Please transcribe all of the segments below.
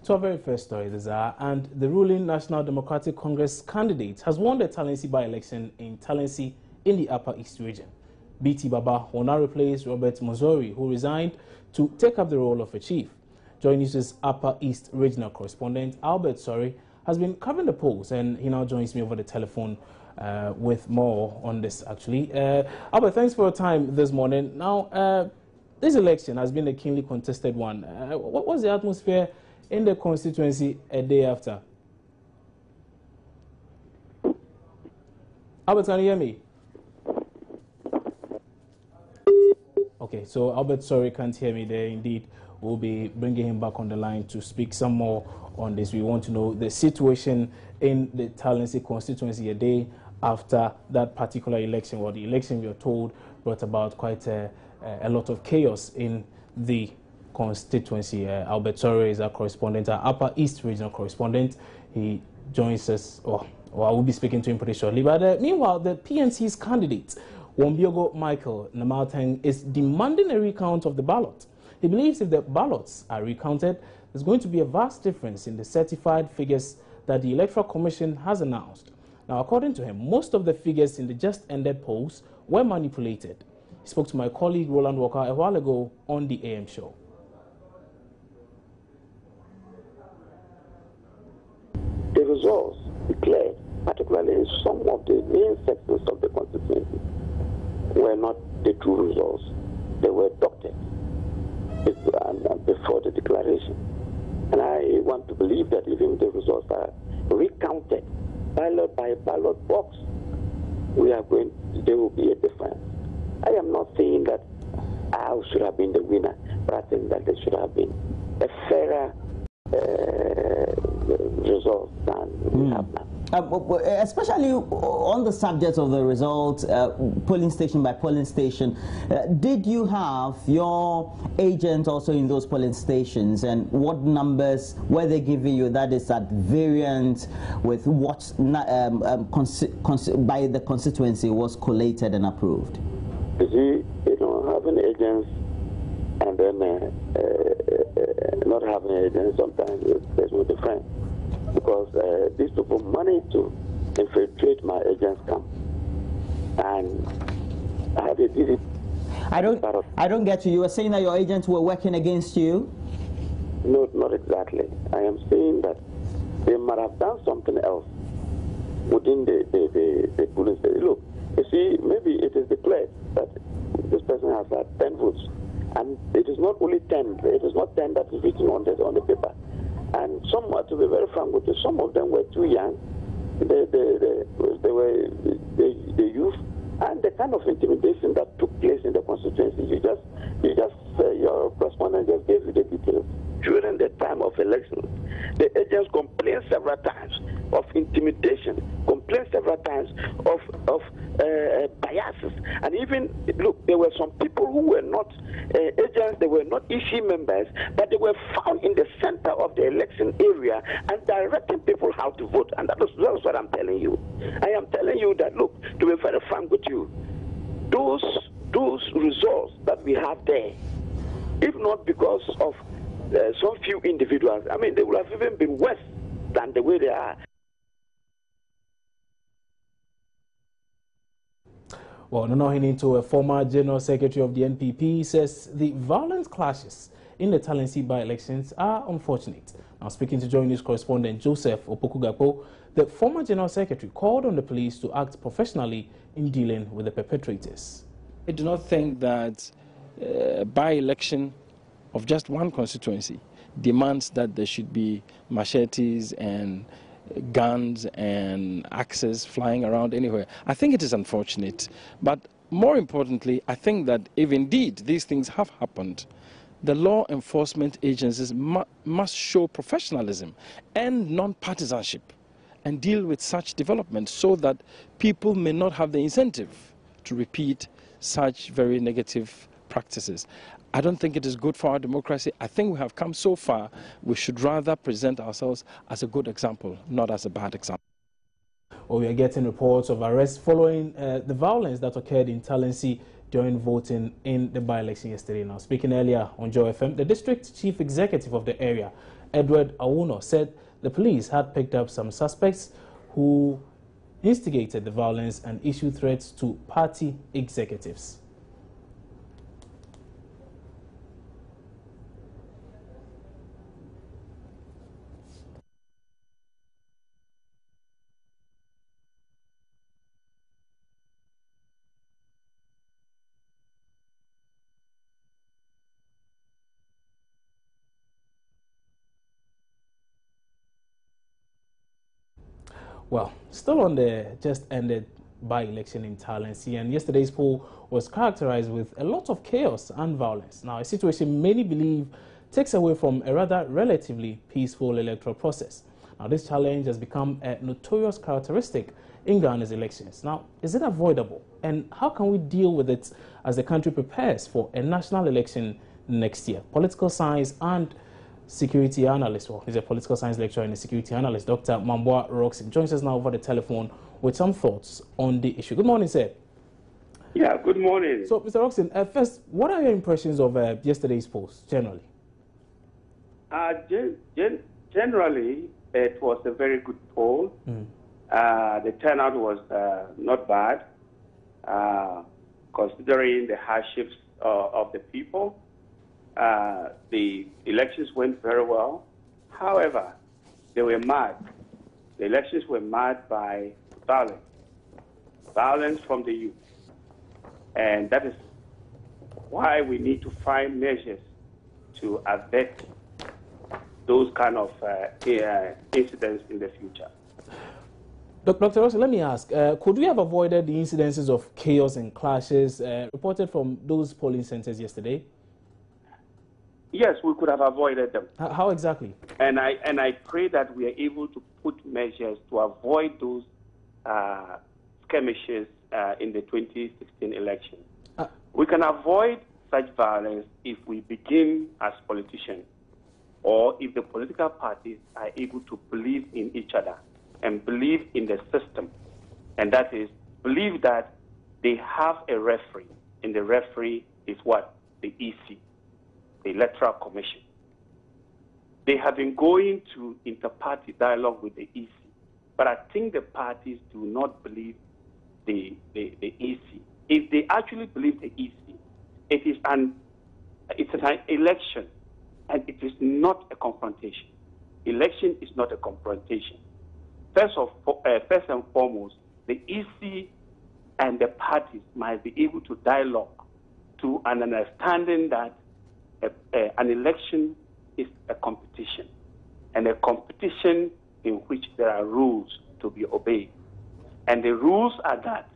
To our very first story, and the ruling National Democratic Congress candidate has won the Talensi by-election in Talensi in the Upper East region. BT Baba will now replace Robert Mozori, who resigned to take up the role of a chief. Joy News' Upper East regional correspondent Albert Sori has been covering the polls, and he now joins me over the telephone with more on this, actually. Albert, thanks for your time this morning. Now, this election has been a keenly contested one. What was the atmosphere in the constituency a day after? Albert, can you hear me? Okay, so Albert, sorry, can't hear me there. Indeed, we'll be bringing him back on the line to speak some more on this. We want to know the situation in the Talensi constituency a day after that particular election. Well, the election, we are told, brought about quite a lot of chaos in the constituency. Albert Sori is our correspondent, our Upper East regional correspondent. He joins us, or I will be speaking to him pretty shortly. But meanwhile, the PNC's candidate, Wambiogo Michael Namalteng, is demanding a recount of the ballot. He believes if the ballots are recounted, there's going to be a vast difference in the certified figures that the Electoral Commission has announced. Now, according to him, most of the figures in the just-ended polls were manipulated. He spoke to my colleague Roland Walker a while ago on the AM show. The results declared, particularly in some of the main sections of the constituency, were not the true results. They were doctored before the declaration. And I want to believe that even the results are recounted ballot by ballot box, there will be a difference. I am not saying that I should have been the winner, but I think that there should have been a fairer result than we have now. Especially on the subject of the results, polling station by polling station, did you have your agent also in those polling stations, and what numbers were they giving you that is at variance with what by the constituency was collated and approved? You see, having agents and then not having agents, sometimes there's no difference. Because these people managed to infiltrate my agent's camp, and how they did it. I don't get you. You were saying that your agents were working against you? No, not exactly. I am saying that they might have done something else within the polling station. Look, you see, maybe it is declared that this person has had 10 votes, and it is not only 10. It is not 10 that is written on the paper. And some, to be very frank with you, some of them were too young. They were the youth, and the kind of intimidation that took place in the constituency. Your correspondent just gave you the details. During the time of elections, the agents complained several times of intimidation, complained several times of biases, and even look, there were some people who were not agents, they were not EC members, but they were found in the center of the election area and directing people how to vote. And that is what I'm telling you. I am telling you that, look, to be very frank with you, those results that we have there, if not because of some few individuals, I mean, they would have even been worse than the way they are. Well, Ohene Ntow, a former General Secretary of the NPP, says the violent clashes in the Talensi by-elections are unfortunate. Now, speaking to Joy News correspondent Joseph Opoku-Gakpo, the former General Secretary called on the police to act professionally in dealing with the perpetrators. I do not think that by-election of just one constituency demands that there should be machetes and guns and axes flying around anywhere. I think it is unfortunate, but more importantly, I think that if indeed these things have happened, the law enforcement agencies must show professionalism and non-partisanship and deal with such developments so that people may not have the incentive to repeat such very negative practices. I don't think it is good for our democracy. I think we have come so far. We should rather present ourselves as a good example, not as a bad example. Well, we are getting reports of arrests following the violence that occurred in Talensi during voting in the by-election yesterday. Now, speaking earlier on Joe FM, the district chief executive of the area, Kwabena Owusu, said the police had picked up some suspects who instigated the violence and issued threats to party executives. Well, still on the just ended by-election in Talensi, and yesterday's poll was characterized with a lot of chaos and violence. Now, a situation many believe takes away from a rather relatively peaceful electoral process. Now, this challenge has become a notorious characteristic in Ghana's elections. Now, is it avoidable? And how can we deal with it as the country prepares for a national election next year? Political science and security analyst, well, he's a political science lecturer and a security analyst, Dr. Manuel Roxas, joins us now over the telephone with some thoughts on the issue. Good morning, sir. Yeah, good morning. So, Mr. Roxas, first, what are your impressions of yesterday's polls, generally? Generally, it was a very good poll. The turnout was not bad, considering the hardships of the people. The elections went very well. However, they were marked. The elections were marked by violence from the youth. And that is why we need to find measures to avert those kind of incidents in the future. Dr. Roxas, let me ask, could we have avoided the incidences of chaos and clashes reported from those polling centers yesterday? Yes, we could have avoided them. How exactly? And I pray that we are able to put measures to avoid those skirmishes in the 2016 election. We can avoid such violence if we begin as politicians, or if the political parties are able to believe in each other and believe in the system. And that is, believe that they have a referee, and the referee is what? The EC. The Electoral Commission. They have been going to inter-party dialogue with the EC, but I think the parties do not believe the EC. If they actually believe the EC, it's an election, and it is not a confrontation. Election is not a confrontation. First and foremost, the EC and the parties might be able to dialogue to an understanding that an election is a competition, and a competition in which there are rules to be obeyed. And the rules are that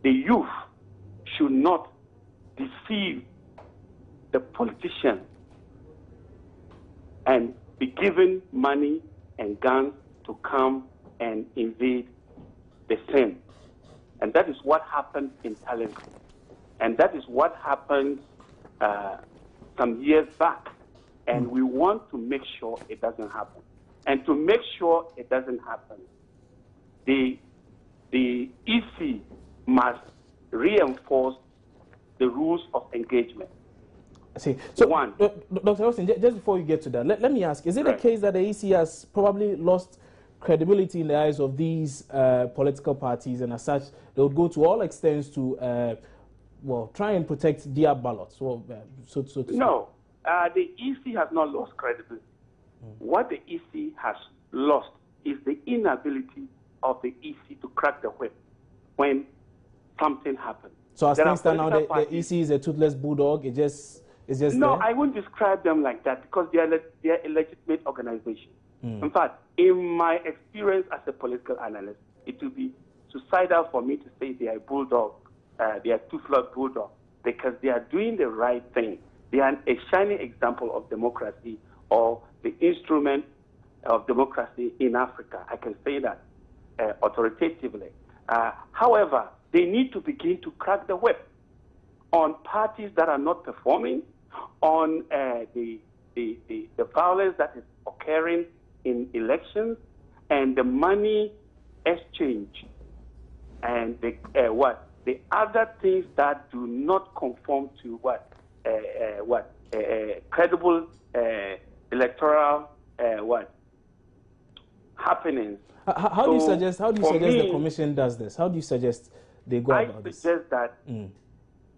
the youth should not deceive the politician and be given money and guns to come and invade the scene. And that is what happened in Talensi. And that is what happened some years back, and we want to make sure it doesn't happen. And to make sure it doesn't happen, the EC must reinforce the rules of engagement. I see. So, One. Dr. Austin, just before you get to that, let me ask, is it a case that the EC has probably lost credibility in the eyes of these political parties, and as such, they would go to all extents to try and protect their ballots? So No, the EC has not lost credibility. What the EC has lost is the inability of the EC to crack the whip when something happens. So as things stand now, the EC is a toothless bulldog. It's just no, there? I wouldn't describe them like that, because they are a legitimate organization. In fact, in my experience as a political analyst, it would be suicidal for me to say they are a bulldog. They are toothless bulldog, because they are doing the right thing. They are a shining example of democracy, or the instrument of democracy in Africa. I can say that authoritatively. However, they need to begin to crack the whip on parties that are not performing, on the violence that is occurring in elections, and the money exchange, and the other things that do not conform to credible electoral happenings. How do you suggest the commission does this? How do you suggest they go about this? I suggest that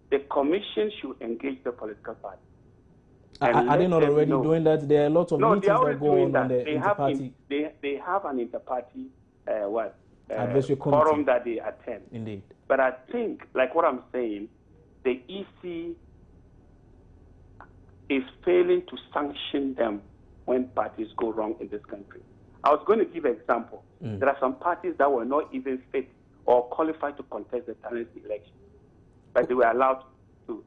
the commission should engage the political party. Are they not already doing that? There are a lot of meetings that go on the inter-party. They have an inter-party advisory forum that they attend. Indeed. But I think, like what I'm saying, the EC is failing to sanction them when parties go wrong in this country. I was going to give an example. There are some parties that were not even fit or qualified to contest the Talensi election, but they were allowed to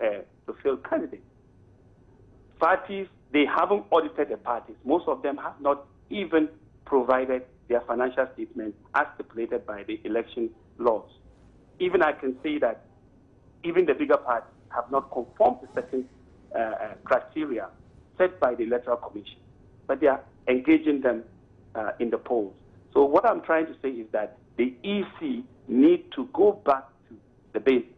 field candidates. Parties, they haven't audited the parties. Most of them have not even provided their financial statements as stipulated by the election laws. Even I can say that even the bigger parties have not conformed to certain criteria set by the Electoral Commission, but they are engaging them in the polls. So what I'm trying to say is that the EC need to go back to the basics,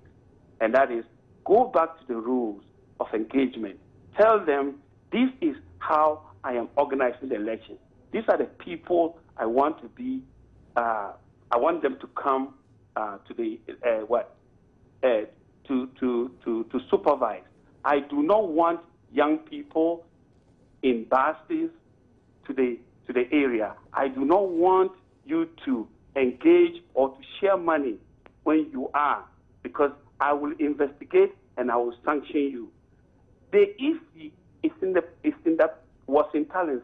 and that is go back to the rules of engagement. Tell them, this is how I am organizing the election. These are the people I want to be. I want them to come to the to supervise. I do not want young people in buses to the area. I do not want you to engage or to share money when you are, because I will investigate and I will sanction you. The EC was in Talensi,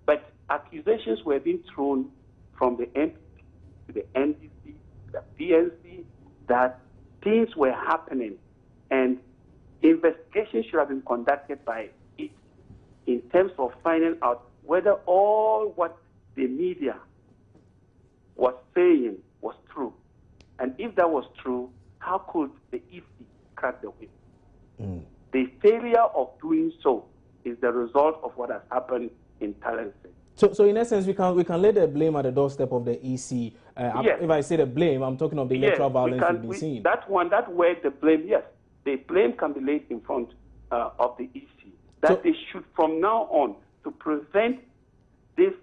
but accusations were being thrown from the NPP to the NDC, the PNC, that things were happening, and investigations should have been conducted by it in terms of finding out whether all what the media was saying was true. And if that was true, how could the EC crack the whip? The failure of doing so is the result of what has happened in Talensi. So in essence, we can lay the blame at the doorstep of the EC. Yes. If I say the blame, I'm talking of the electoral violence we've been seeing. That where the blame, yes. The blame can be laid in front of the EC. That they should, from now on, to prevent this,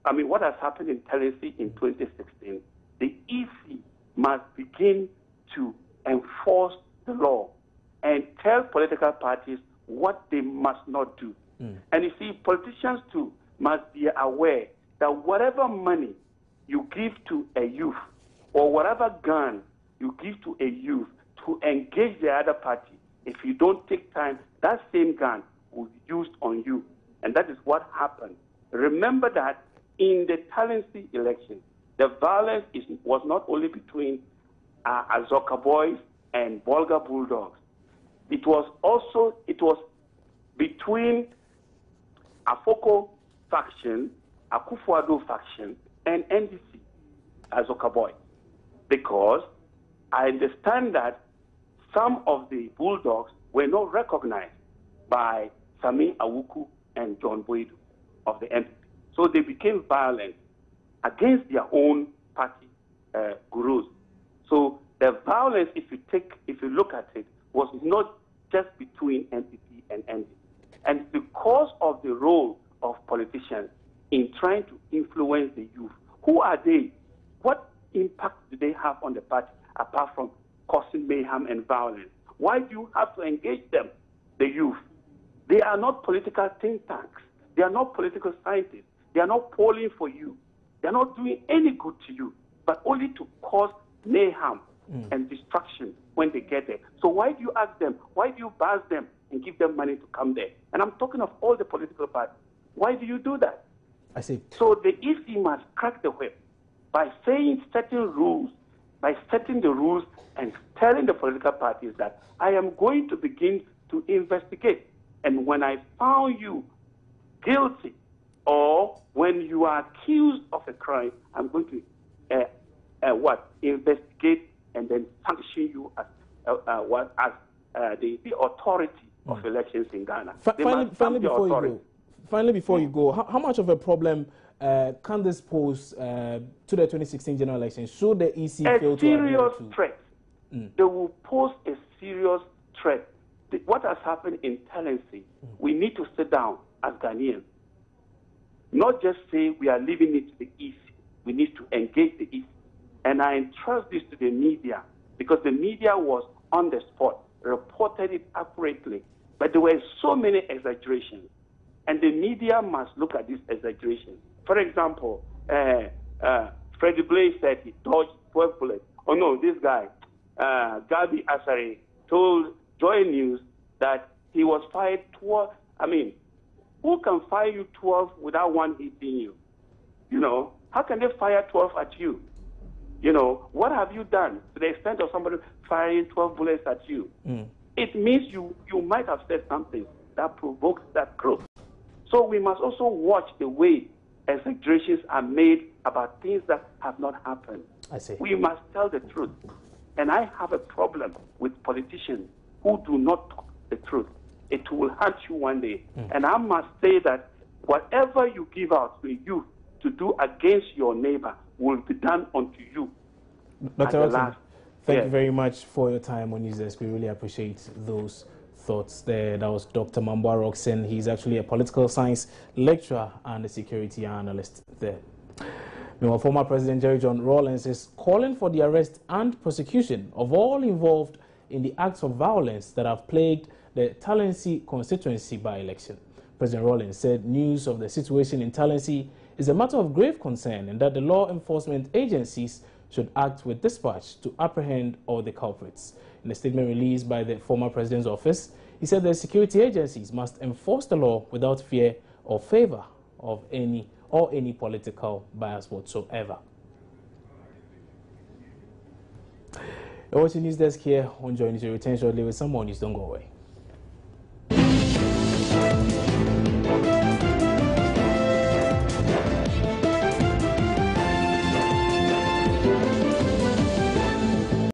what has happened in Talensi in 2016, the EC must begin to enforce the law and tell political parties what they must not do. And you see, politicians too must be aware that whatever money you give to a youth or whatever gun you give to a youth to engage the other party, if you don't take time, that same gun will be used on you. And that is what happened. Remember that in the Talensi election, the violence was not only between Azoka boys and Volga Bulldogs. It was between Afoko faction, Akufo-Addo faction, and NDC, Azoka boys. Because I understand that some of the Bulldogs were not recognized by Sami Awuku and John Boydu of the NPP. So they became violent against their own party gurus. So the violence, if you look at it, was not just between NPP and NDP. And because of the role of politicians in trying to influence the youth, who are they? What impact do they have on the party apart from causing mayhem and violence? Why do you have to engage them, the youth? They are not political think tanks. They are not political scientists. They are not polling for you. They are not doing any good to you, but only to cause mayhem and destruction when they get there. So why do you ask them? Why do you buzz them and give them money to come there? And I'm talking of all the political parties. Why do you do that? I see. So the EC must crack the whip by saying certain rules, by setting the rules and telling the political parties that I am going to begin to investigate. And when I found you guilty or when you are accused of a crime, I'm going to investigate and then sanction you as the authority of elections in Ghana. Finally, before you go, how much of a problem can this pose to the 2016 general election? Should the EC fail to adhere to? they will pose a serious threat. What has happened in Talensi, we need to sit down as Ghanaians, not just say we are leaving it to the East. We need to engage the East. And I entrust this to the media, because the media was on the spot, reported it accurately. But there were so many exaggerations. And the media must look at these exaggerations. For example, Freddie Blaze said he dodged 12 bullets. Oh no, this guy, Gabi Asare, told Joy News that he was fired 12. I mean, who can fire you 12 without one hitting you? You know, how can they fire 12 at you? You know, what have you done to the extent of somebody firing 12 bullets at you? It means you might have said something that provokes that growth. So we must also watch the way exaggerations are made about things that have not happened. I see. We must tell the truth. And I have a problem with politicians who do not talk the truth. It will hurt you one day. And I must say that whatever you give out to you to do against your neighbor will be done unto you. Dr. Roxas, thank you very much for your time on NewsDesk. We really appreciate those thoughts there. That was Dr. Manuel Roxas. He's actually a political science lecturer and a security analyst there. Meanwhile, former President Jerry John Rawlings is calling for the arrest and prosecution of all involved in the acts of violence that have plagued the Talensi constituency by-election. President Rawlings said news of the situation in Talensi is a matter of grave concern and that the law enforcement agencies should act with dispatch to apprehend all the culprits. In a statement released by the former president's office, he said the security agencies must enforce the law without fear or favor of any political bias whatsoever. You're watching NewsDesk here on Joy News. Return shortly with some more news. Don't go away.